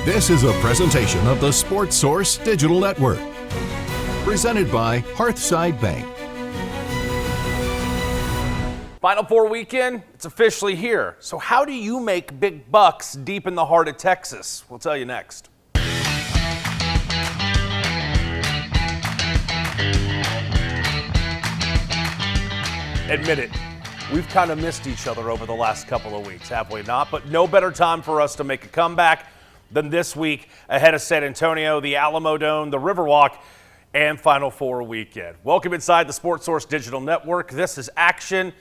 This is a presentation of the Sports Source Digital Network, presented by Hearthside Bank. Final Four weekend, it's officially here. So how do you make big bucks deep in the heart of Texas? We'll tell you next. Admit it, we've kind of missed each other over the last couple of weeks, have we not? But no better time for us to make a comeback than this week ahead of San Antonio, the Alamo Dome, the Riverwalk, and Final Four weekend. Welcome inside the Sports Source Digital Network. This is action,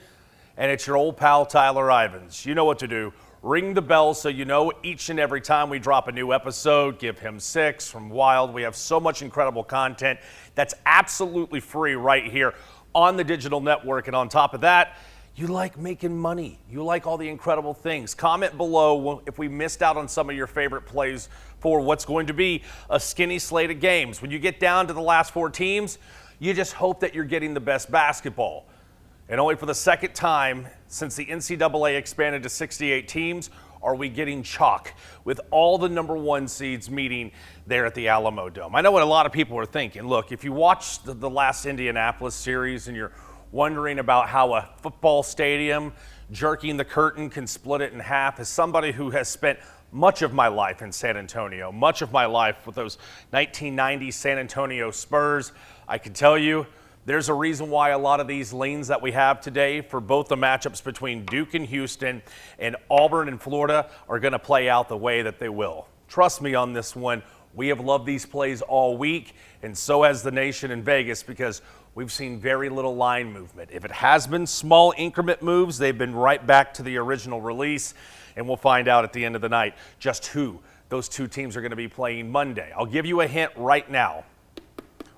and it's your old pal Tyler Ivens. You know what to do. Ring the bell so you know each and every time we drop a new episode. Give him 6 from Wild. We have so much incredible content that's absolutely free right here on the digital network. And on top of that, you like making money. You like all the incredible things. Comment below if we missed out on some of your favorite plays for what's going to be a skinny slate of games. When you get down to the last 4 teams, you just hope that you're getting the best basketball. And only for the second time since the NCAA expanded to 68 teams are we getting chalk with all the number 1 seeds meeting there at the Alamo Dome. I know what a lot of people are thinking. Look, if you watched the last Indianapolis series and you're wondering about how a football stadium jerking the curtain can split it in half, as somebody who has spent much of my life in San Antonio, much of my life with those 1990 San Antonio Spurs, I can tell you there's a reason why a lot of these lanes that we have today for both the matchups between Duke and Houston and Auburn and Florida are going to play out the way that they will. Trust me on this one. We have loved these plays all week, and so has the nation in Vegas, because we've seen very little line movement. If it has been small increment moves, they've been right back to the original release, and we'll find out at the end of the night just who those 2 teams are going to be playing Monday. I'll give you a hint right now.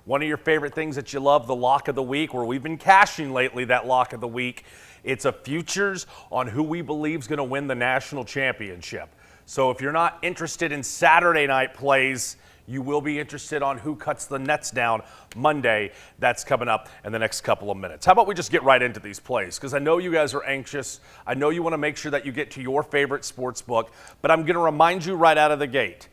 One of your favorite things that you love, the lock of the week, where we've been cashing lately, that lock of the week, it's a futures on who we believe is going to win the national championship. So if you're not interested in Saturday night plays, you will be interested on who cuts the nets down Monday. That's coming up in the next couple of minutes. How about we just get right into these plays? Because I know you guys are anxious. I know you want to make sure that you get to your favorite sports book. But I'm going to remind you right out of the gate,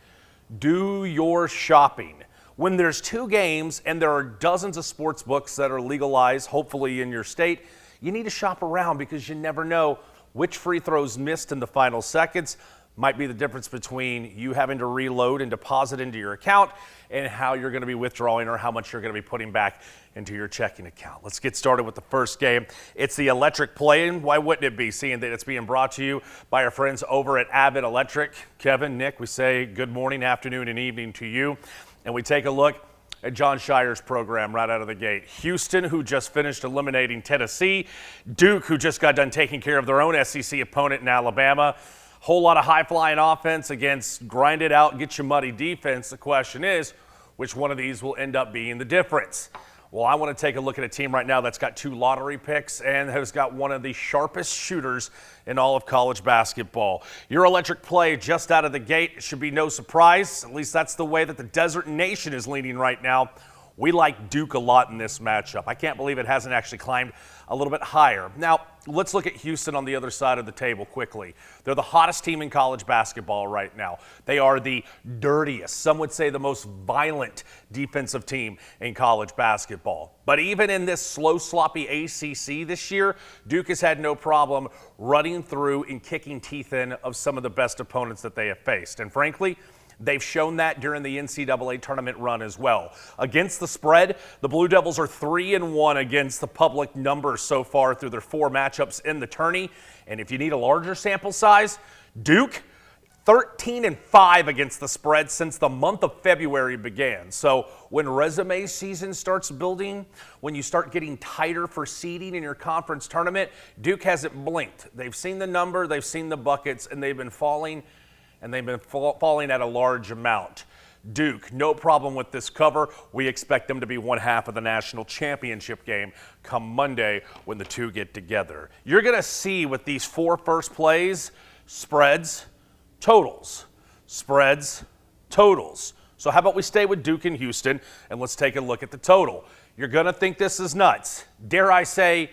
do your shopping. When there's 2 games and there are dozens of sports books that are legalized, hopefully in your state, you need to shop around, because you never know which free throws missed in the final seconds might be the difference between you having to reload and deposit into your account and how you're going to be withdrawing or how much you're going to be putting back into your checking account. Let's get started with the first game. It's the electric play-in. Why wouldn't it be, seeing that it's being brought to you by our friends over at Avid Electric? Kevin, Nick, we say good morning, afternoon, and evening to you. And we take a look at John Scheyer's program right out of the gate. Houston, who just finished eliminating Tennessee. Duke, who just got done taking care of their own SEC opponent in Alabama. Whole lot of high-flying offense against grinded out, get you muddy defense. The question is, which one of these will end up being the difference? Well, I want to take a look at a team right now that's got 2 lottery picks and has got one of the sharpest shooters in all of college basketball. Your electric play just out of the gate should be no surprise. At least that's the way that the Desert Nation is leaning right now. We like Duke a lot in this matchup. I can't believe it hasn't actually climbed a little bit higher. Now, let's look at Houston on the other side of the table quickly. They're the hottest team in college basketball right now. They are the dirtiest, some would say the most violent defensive team in college basketball. But even in this slow, sloppy ACC this year, Duke has had no problem running through and kicking teeth in of some of the best opponents that they have faced. And frankly, they've shown that during the NCAA tournament run as well. Against the spread, the Blue Devils are 3-1 against the public numbers so far through their 4 matchups in the tourney. And if you need a larger sample size, Duke, 13-5 against the spread since the month of February began. So when resume season starts building, when you start getting tighter for seeding in your conference tournament, Duke hasn't blinked. They've seen the number, they've seen the buckets, and they've been falling. And they've been falling at a large amount. Duke, no problem with this cover. We expect them to be 1/2 of the national championship game come Monday when the 2 get together. You're going to see with these 4 first plays, spreads, totals, spreads, totals. So how about we stay with Duke and Houston, and let's take a look at the total. You're going to think this is nuts. Dare I say,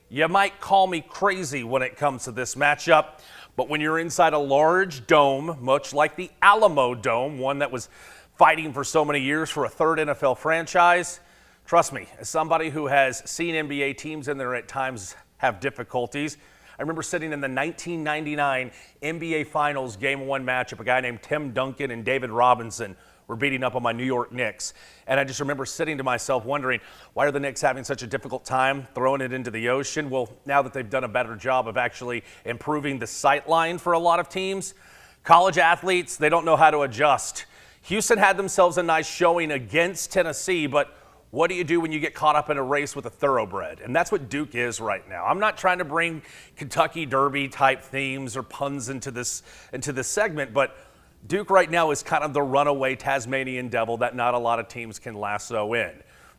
you might call me crazy when it comes to this matchup. But when you're inside a large dome, much like the Alamo Dome, one that was fighting for so many years for a third NFL franchise, trust me, as somebody who has seen NBA teams in there at times have difficulties, I remember sitting in the 1999 NBA Finals Game 1 matchup. A guy named Tim Duncan and David Robinson were beating up on my New York Knicks. And I just remember sitting to myself wondering, why are the Knicks having such a difficult time throwing it into the ocean? Well, now that they've done a better job of actually improving the sight line for a lot of teams, college athletes, they don't know how to adjust. Houston had themselves a nice showing against Tennessee, but what do you do when you get caught up in a race with a thoroughbred? And that's what Duke is right now. I'm not trying to bring Kentucky Derby type themes or puns into this segment, but Duke right now is kind of the runaway Tasmanian devil that not a lot of teams can lasso in.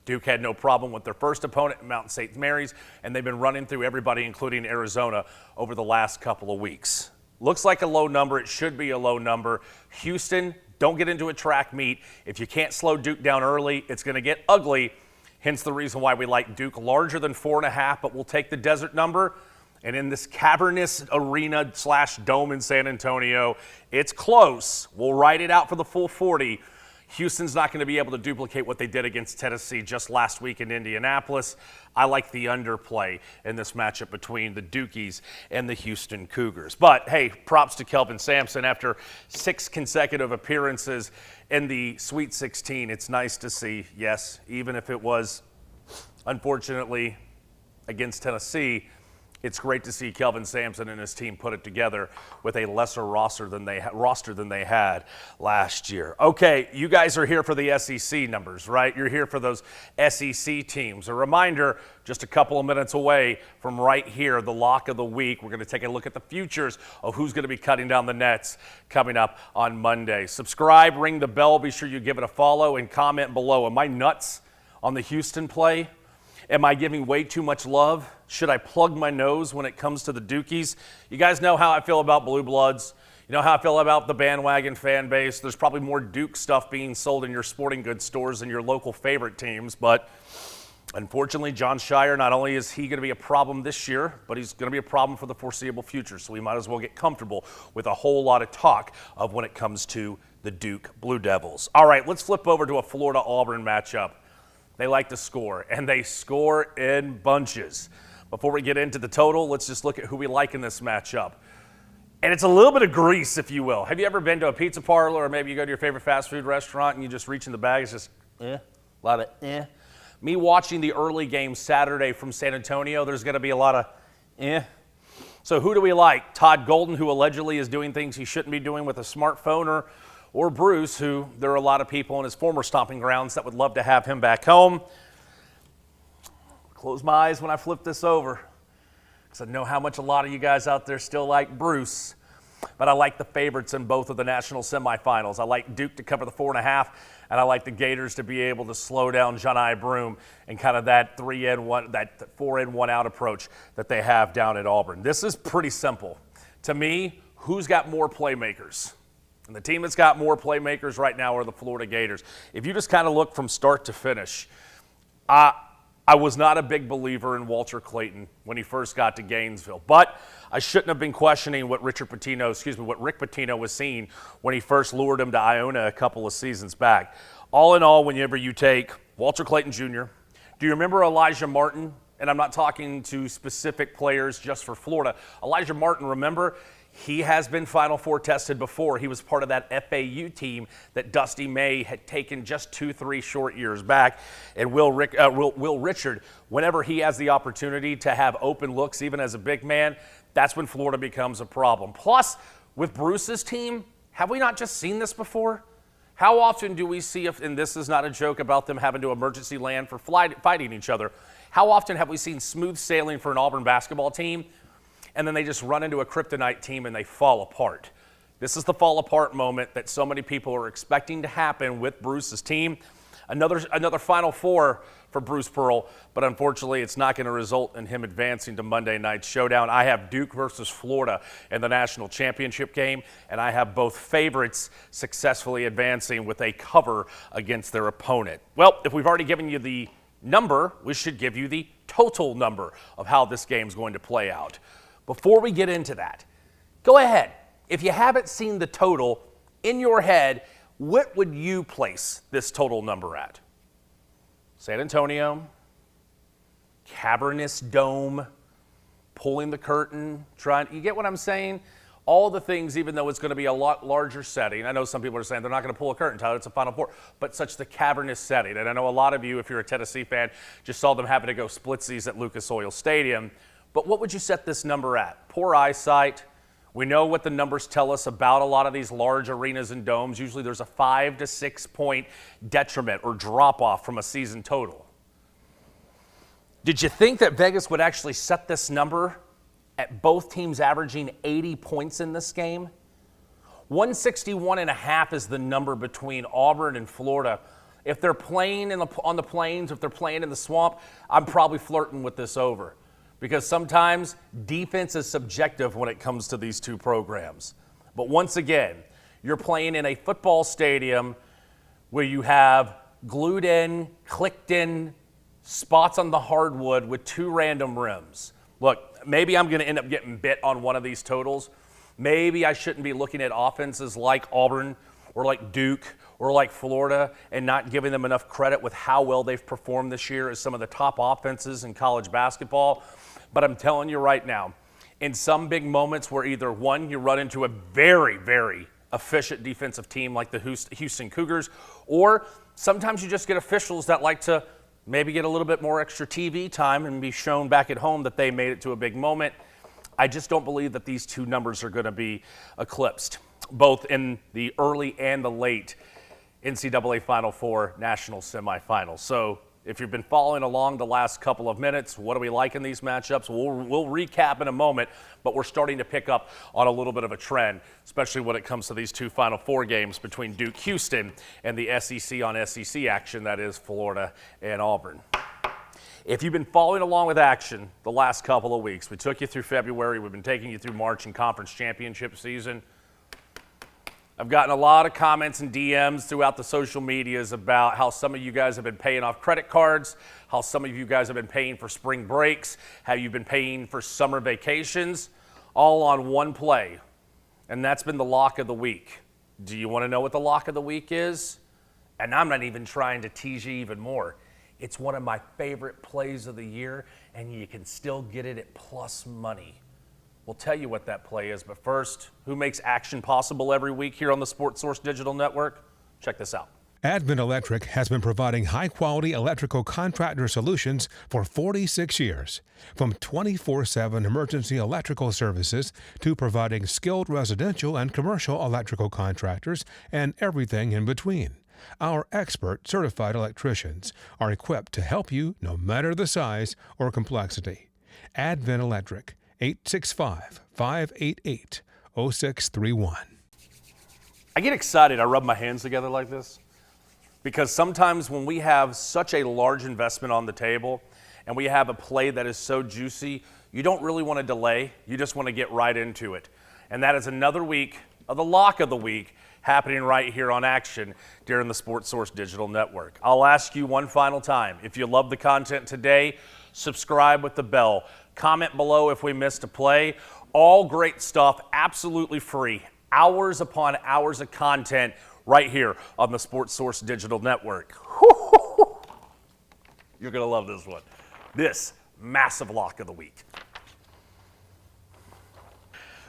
Duke had no problem with their first opponent, Mount St. Mary's, and they've been running through everybody, including Arizona, over the last couple of weeks. Looks like a low number. It should be a low number. Houston, don't get into a track meet. If you can't slow Duke down early, it's going to get ugly. Hence the reason why we like Duke larger than 4.5, but we'll take the desert number. And in this cavernous arena / dome in San Antonio, it's close. We'll ride it out for the full 40. Houston's not going to be able to duplicate what they did against Tennessee just last week in Indianapolis. I like the underplay in this matchup between the Dukies and the Houston Cougars. But, hey, props to Kelvin Sampson. After 6 consecutive appearances in the Sweet 16, it's nice to see, yes, even if it was, unfortunately, against Tennessee, it's great to see Kelvin Sampson and his team put it together with a lesser roster than they had last year. Okay, you guys are here for the SEC numbers, right? You're here for those SEC teams. A reminder, just a couple of minutes away from right here, the lock of the week. We're going to take a look at the futures of who's going to be cutting down the nets coming up on Monday. Subscribe, ring the bell, be sure you give it a follow, and comment below. Am I nuts on the Houston play? Am I giving way too much love? Should I plug my nose when it comes to the Dukies? You guys know how I feel about Blue Bloods. You know how I feel about the bandwagon fan base. There's probably more Duke stuff being sold in your sporting goods stores than your local favorite teams. But unfortunately, John Scheyer, not only is he going to be a problem this year, but he's going to be a problem for the foreseeable future. So we might as well get comfortable with a whole lot of talk of when it comes to the Duke Blue Devils. All right, let's flip over to a Florida-Auburn matchup. They like to score, and they score in bunches. Before we get into the total, let's just look at who we like in this matchup. And it's a little bit of grease, if you will. Have you ever been to a pizza parlor, or maybe you go to your favorite fast food restaurant and you just reach in the bag, it's just, a lot of Me watching the early game Saturday from San Antonio, there's going to be a lot of So who do we like? Todd Golden, who allegedly is doing things he shouldn't be doing with a smartphone, or Bruce, who there are a lot of people in his former stomping grounds that would love to have him back home. Close my eyes when I flip this over, because I know how much a lot of you guys out there still like Bruce. But I like the favorites in both of the national semifinals. I like Duke to cover the 4.5, and I like the Gators to be able to slow down Johni Broome and kind of that 3-in-1, that 4-in-1 out approach that they have down at Auburn. This is pretty simple. To me, who's got more playmakers? And the team that's got more playmakers right now are the Florida Gators. If you just kind of look from start to finish, I was not a big believer in Walter Clayton when he first got to Gainesville, but I shouldn't have been questioning what Rick Pitino was seeing when he first lured him to Iona a couple of seasons back. All in all, whenever you take Walter Clayton Jr., do you remember Elijah Martin? And I'm not talking to specific players just for Florida. Elijah Martin, remember? He has been Final Four tested before. He was part of that FAU team that Dusty May had taken just 2-3 short years back. And Will Richard, whenever he has the opportunity to have open looks, even as a big man, that's when Florida becomes a problem. Plus, with Bruce's team, have we not just seen this before? How often do we see, and this is not a joke about them having to emergency land for fighting each other, how often have we seen smooth sailing for an Auburn basketball team, and then they just run into a kryptonite team and they fall apart? This is the fall apart moment that so many people are expecting to happen with Bruce's team. Another Final Four for Bruce Pearl, but unfortunately it's not going to result in him advancing to Monday Night Showdown. I have Duke versus Florida in the national championship game, and I have both favorites successfully advancing with a cover against their opponent. Well, if we've already given you the number, we should give you the total number of how this game's going to play out. Before we get into that, Go ahead. If you haven't seen the total in your head, what would you place this total number at? San Antonio, cavernous dome, pulling the curtain, you get what I'm saying? All the things, even though it's going to be a lot larger setting. I know some people are saying they're not going to pull a curtain, Todd, it's a Final Four, but such the cavernous setting. And I know a lot of you, if you're a Tennessee fan, just saw them having to go splitsies at Lucas Oil Stadium. But what would you set this number at? Poor eyesight. We know what the numbers tell us about a lot of these large arenas and domes. Usually there's a 5 to 6 point detriment or drop off from a season total. Did you think that Vegas would actually set this number at both teams averaging 80 points in this game? 161.5 is the number between Auburn and Florida. If they're playing on the plains, if they're playing in the swamp, I'm probably flirting with this over. Because sometimes defense is subjective when it comes to these two programs. But once again, you're playing in a football stadium where you have glued in, clicked in spots on the hardwood with 2 random rims. Look, maybe I'm going to end up getting bit on one of these totals. Maybe I shouldn't be looking at offenses like Auburn or like Duke or like Florida and not giving them enough credit with how well they've performed this year as some of the top offenses in college basketball. But I'm telling you right now, in some big moments where either one, you run into a very, very efficient defensive team like the Houston Cougars, or sometimes you just get officials that like to maybe get a little bit more extra TV time and be shown back at home that they made it to a big moment. I just don't believe that these two numbers are going to be eclipsed, both in the early and the late NCAA Final Four national semifinals. So if you've been following along the last couple of minutes, what do we like in these matchups? We'll recap in a moment, but we're starting to pick up on a little bit of a trend, especially when it comes to these two Final Four games between Duke, Houston, and the SEC on SEC action, that is Florida and Auburn. If you've been following along with action the last couple of weeks, we took you through February, we've been taking you through March and conference championship season. I've gotten a lot of comments and DMs throughout the social medias about how some of you guys have been paying off credit cards, how some of you guys have been paying for spring breaks, how you've been paying for summer vacations, all on one play. And that's been the lock of the week. Do you want to know what the lock of the week is? And I'm not even trying to tease you even more. It's one of my favorite plays of the year, and you can still get it at plus money. We'll tell you what that play is, but first, who makes action possible every week here on the Sports Source Digital Network? Check this out. Advent Electric has been providing high-quality electrical contractor solutions for 46 years. From 24/7 emergency electrical services to providing skilled residential and commercial electrical contractors and everything in between. Our expert certified electricians are equipped to help you no matter the size or complexity. Advent Electric, 865-588-0631. I get excited. I rub my hands together like this because sometimes when we have such a large investment on the table and we have a play that is so juicy, you don't really want to delay. You just want to get right into it. And that is another week of the lock of the week happening right here on Action during the Sports Source Digital Network. I'll ask you one final time. If you love the content today, subscribe with the bell. Comment below if we missed a play. All great stuff, absolutely free. Hours upon hours of content right here on the Sports Source Digital Network. You're going to love this one. This massive lock of the week.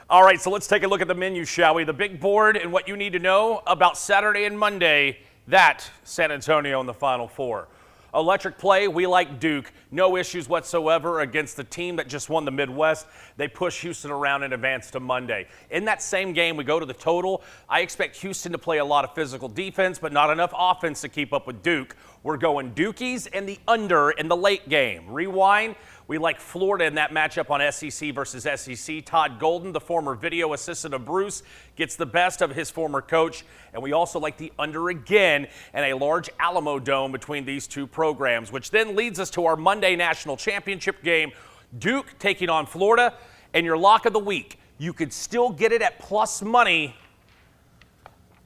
All right, so let's take a look at the menu, shall we? The big board and what you need to know about Saturday and Monday, that San Antonio in the Final Four. Electric play, we like Duke. No issues whatsoever against the team that just won the Midwest. They push Houston around in advance to Monday. In that same game, we go to the total. I expect Houston to play a lot of physical defense, but not enough offense to keep up with Duke. We're going Dukies and the under in the late game. Rewind. We like Florida in that matchup on SEC versus SEC. Todd Golden, the former video assistant of Bruce, gets the best of his former coach. And we also like the under again and a large Alamo Dome between these two programs, which then leads us to our Monday national championship game. Duke taking on Florida. And your lock of the week, you could still get it at plus money.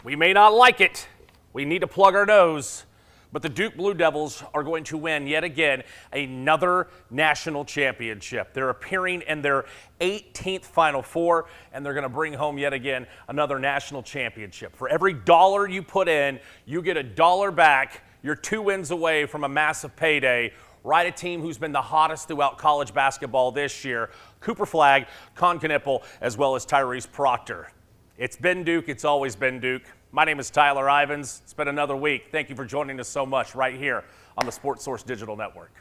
We may not like it. We need to plug our nose. But the Duke Blue Devils are going to win yet again another national championship. They're appearing in their 18th Final Four, and they're going to bring home yet again another national championship. For every dollar you put in, you get $1 back. You're 2 wins away from a massive payday. Right, a team who's been the hottest throughout college basketball this year. Cooper Flagg, Con Knippel, as well as Tyrese Proctor. It's been Duke. It's always been Duke. My name is Tyler Ivens. It's been another week. Thank you for joining us so much right here on the Sports Source Digital Network.